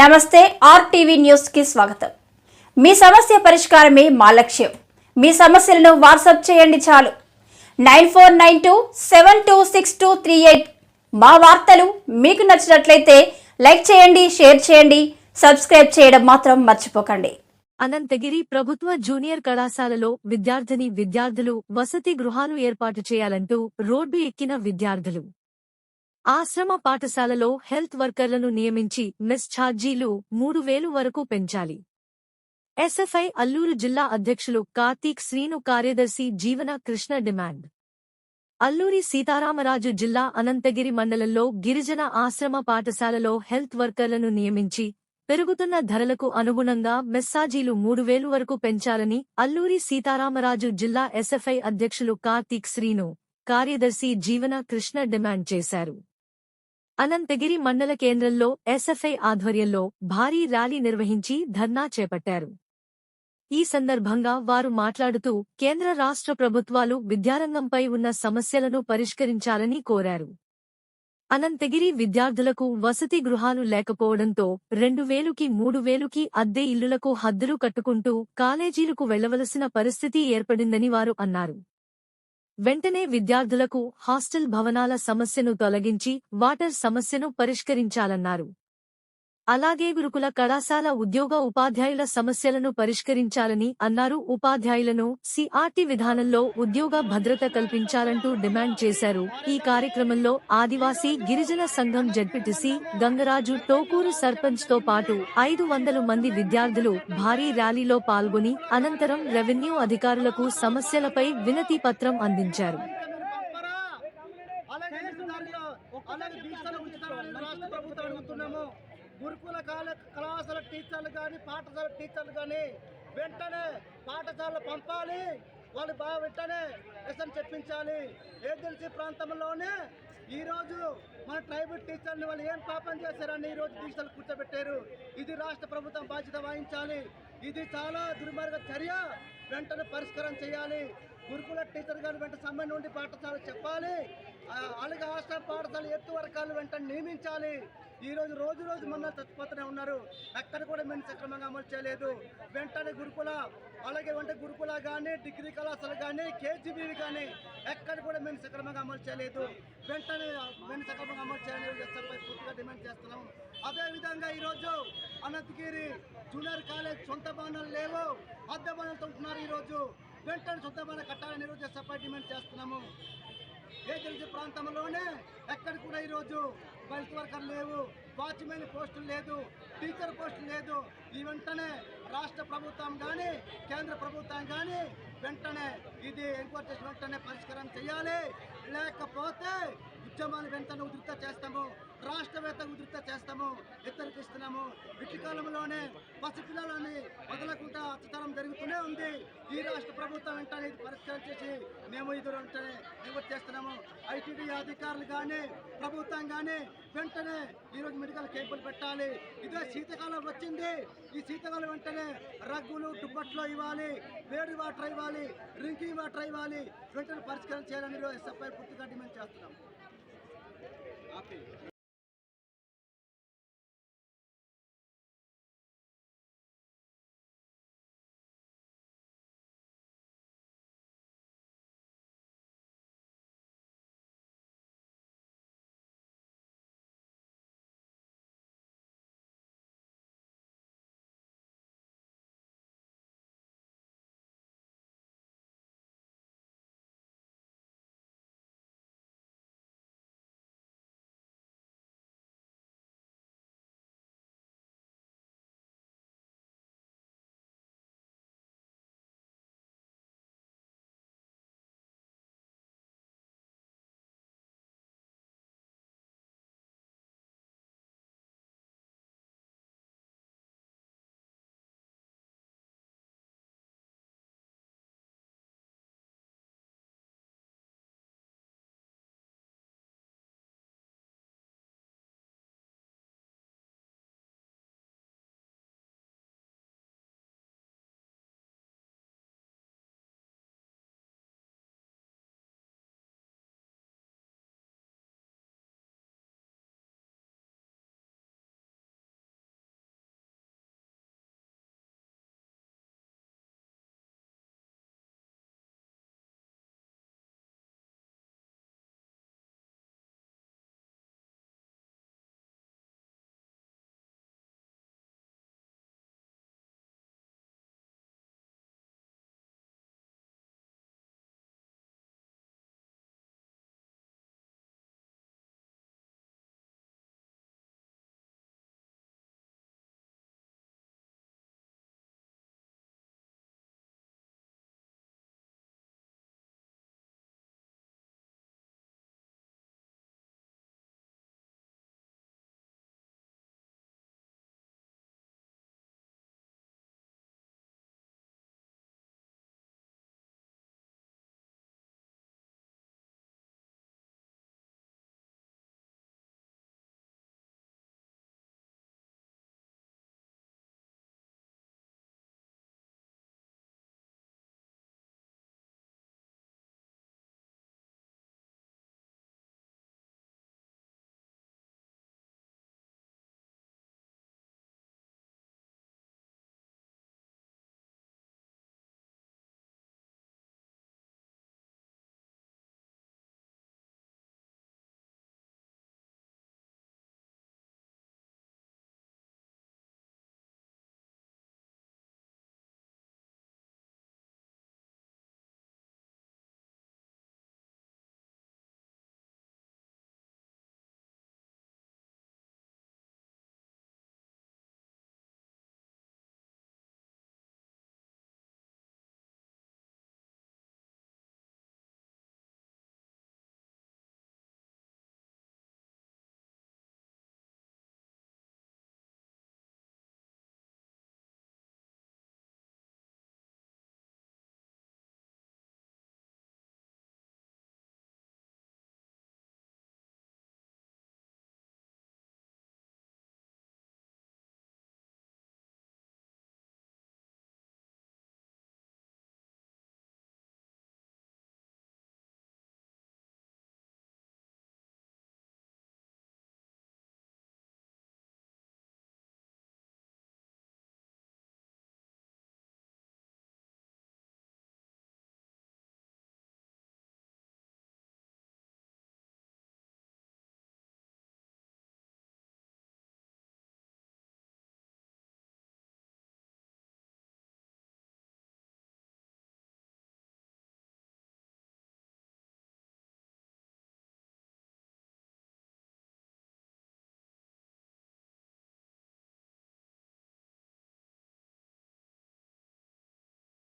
నమస్తే RTV news కి స్వాగతం। మీ సమస్య పరిష్కారమే మా లక్ష్యం। మీ సమస్యలను వాట్సాప్ చేయండి చాలు 9492726238। మా వార్తలు మీకు నచ్చినట్లయితే లైక్ చేయండి, షేర్ చేయండి, సబ్స్క్రైబ్ చేయడం మాత్రం మర్చిపోకండి। అనంతగిరి ప్రభుత్వ జూనియర్ కళాశాలలో విద్యార్థులు వసతి గృహాలు ఏర్పాటు చేయాలంటూ రోడ్డు ఎక్కిన విద్యార్థులు। ఆశ్రమ పాఠశాలలో హెల్త్ వర్కర్లను నియమించి మెస్ ఛార్జీలు 3000 వరకు పెంచాలి। ఎస్ఎఫ్ఐ అల్లూరు జిల్లా అధ్యక్షులు కార్తీక్ శ్రీను కార్యదర్శి జీవన కృష్ణ డిమాండ్। అల్లూరి సీతారామరాజు జిల్లా అనంతగిరి మండలంలో గిరిజన ఆశ్రమ పాఠశాలలో హెల్త్ వర్కర్లను నియమించి పెరుగుతున్న ధరలకు అనుగుణంగా మెస్సాజీలు 3000 వరకు పెంచాలని అల్లూరి సీతారామరాజు జిల్లా ఎస్ఎఫ్ఐ అధ్యక్షులు కార్తీక్ శ్రీను కార్యదర్శి జీవన కృష్ణ డిమాండ్ చేశారు। అనంతగిరి మండల కేంద్రంలో ఎస్ఎఫ్ఐ ఆధ్వర్యంలో భారీ ర్యాలీ నిర్వహించి ధర్నా చేపట్టారు। ఈ సందర్భంగా వారు మాట్లాడుతూ కేంద్ర రాష్ట్ర ప్రభుత్వాలు విద్యారంగంపై ఉన్న సమస్యలను పరిష్కరించాలని కోరారు। అనంతగిరి విద్యార్థులకు వసతి గృహాలు లేకపోవడంతో 2000కి 3000కి అద్దె ఇల్లులకు హద్దులు కట్టుకుంటూ కాలేజీలకు వెళ్లవలసిన పరిస్థితి ఏర్పడిందని వారు అన్నారు। వెంటనే విద్యార్థులకు హాస్టల్ భవనాల సమస్యను తొలగించి వాటర్ సమస్యను పరిష్కరించాలన్నారు। అలాగే గురుకుల కళాశాల ఉద్యోగ ఉపాధ్యాయుల సమస్యలను పరిష్కరించాలని అన్నారు। ఉపాధ్యాయులను సిఆర్టీ విధానంలో ఉద్యోగ భద్రత కల్పించాలంటూ డిమాండ్ చేశారు। ఈ కార్యక్రమంలో ఆదివాసీ గిరిజన సంఘం జడ్పీటీసీ గంగరాజు, టోకూరు సర్పంచ్ తో పాటు 500 మంది విద్యార్థులు భారీ ర్యాలీలో పాల్గొని అనంతరం రెవెన్యూ అధికారులకు సమస్యలపై వినతి పత్రం అందించారు। గురుకుల కళాశాల టీచర్లు కానీ పాఠశాల టీచర్లు కానీ వెంటనే పాఠశాల పంపాలి। వాళ్ళు బాగా వెంటనే లెసన్ చెప్పించాలి। ఏజెన్సీ ప్రాంతంలోనే ఈరోజు మన ట్రైబల్ టీచర్ని వాళ్ళు ఏం పాపం చేశారని ఈరోజు టీచర్లు కూర్చోబెట్టారు। ఇది రాష్ట్ర ప్రభుత్వం బాధ్యత వహించాలి। ఇది చాలా దుర్మార్గ చర్య, వెంటనే పరిష్కారం చేయాలి। గురుకుల టీచర్ గారు వెంట సమ్మె నుండి పాఠశాల చెప్పాలి। అలాగే హాస్టల్ పాఠశాల ఎత్తు వర్గాలు వెంటనే నియమించాలి। ఈరోజు రోజు మన చచ్చిపోతూనే ఉన్నారు, ఎక్కడ కూడా మేము సక్రమంగా అమలు చేయలేదు। వెంటనే గురుకుల అలాగే వెంట గురుకుల కానీ డిగ్రీ కళాశాల కానీ కేజీబీవి కానీ ఎక్కడ కూడా మేము సక్రమంగా అమలు చేయలేదు। వెంటనే మేము సక్రమంగా అమలు చేయాలని పూర్తిగా డిమాండ్ చేస్తున్నాం। అదేవిధంగా ఈరోజు అనంతగిరి జూనియర్ కాలేజ్ సొంత భవనాలు లేవు, అద్దె భవనాలతో ఉంటున్నారు। ఈరోజు వెంటనే సొంత భవనం కట్టాలని ఈరోజు ఎస్ఎఫ్ఐ డిమాండ్ చేస్తున్నాము। ఏజెన్సీ ప్రాంతంలోనే ఎక్కడ కూడా ఈరోజు హెల్త్ వర్కర్ లేవు, వాచ్మెన్ పోస్టులు లేదు, టీచర్ పోస్టులు లేదు। ఈ వెంటనే రాష్ట్ర ప్రభుత్వం కానీ కేంద్ర ప్రభుత్వం కానీ వెంటనే ఇది ఎంక్వైరీ చేసి వెంటనే పరిష్కారం చేయాలి। లేకపోతే ఉద్యమాన్ని వెంటనే ఉధృత చేస్తాము, రాష్ట్రవేత్త ఉధృత చేస్తాము, హెచ్చరిస్తున్నాము। ఇట్టి కాలంలోనే పసిపిల్లలని వదలకుండా అత్యాచారం జరుగుతూనే ఉంది। ఈ రాష్ట్ర ప్రభుత్వం వెంటనే ఇది పరిష్కారం చేసి మేము ఇది వెంటనే నివృత్తి చేస్తున్నాము। ఐటీడీ అధికారులు కానీ ప్రభుత్వం కానీ వెంటనే ఈరోజు మెడికల్ క్యాంపులు పెట్టాలి। ఇదే శీతాకాలం వచ్చింది, ఈ శీతాకాలం వెంటనే రగ్గులు దుప్పట్లో ఇవ్వాలి, వేడి వాటర్ ఇవ్వాలి, డ్రింకింగ్ వాటర్ ఇవ్వాలి, వెంటనే పరిష్కారం చేయాలని ఎస్ఎఫ్ఐ పూర్తిగా డిమాండ్ చేస్తున్నాం।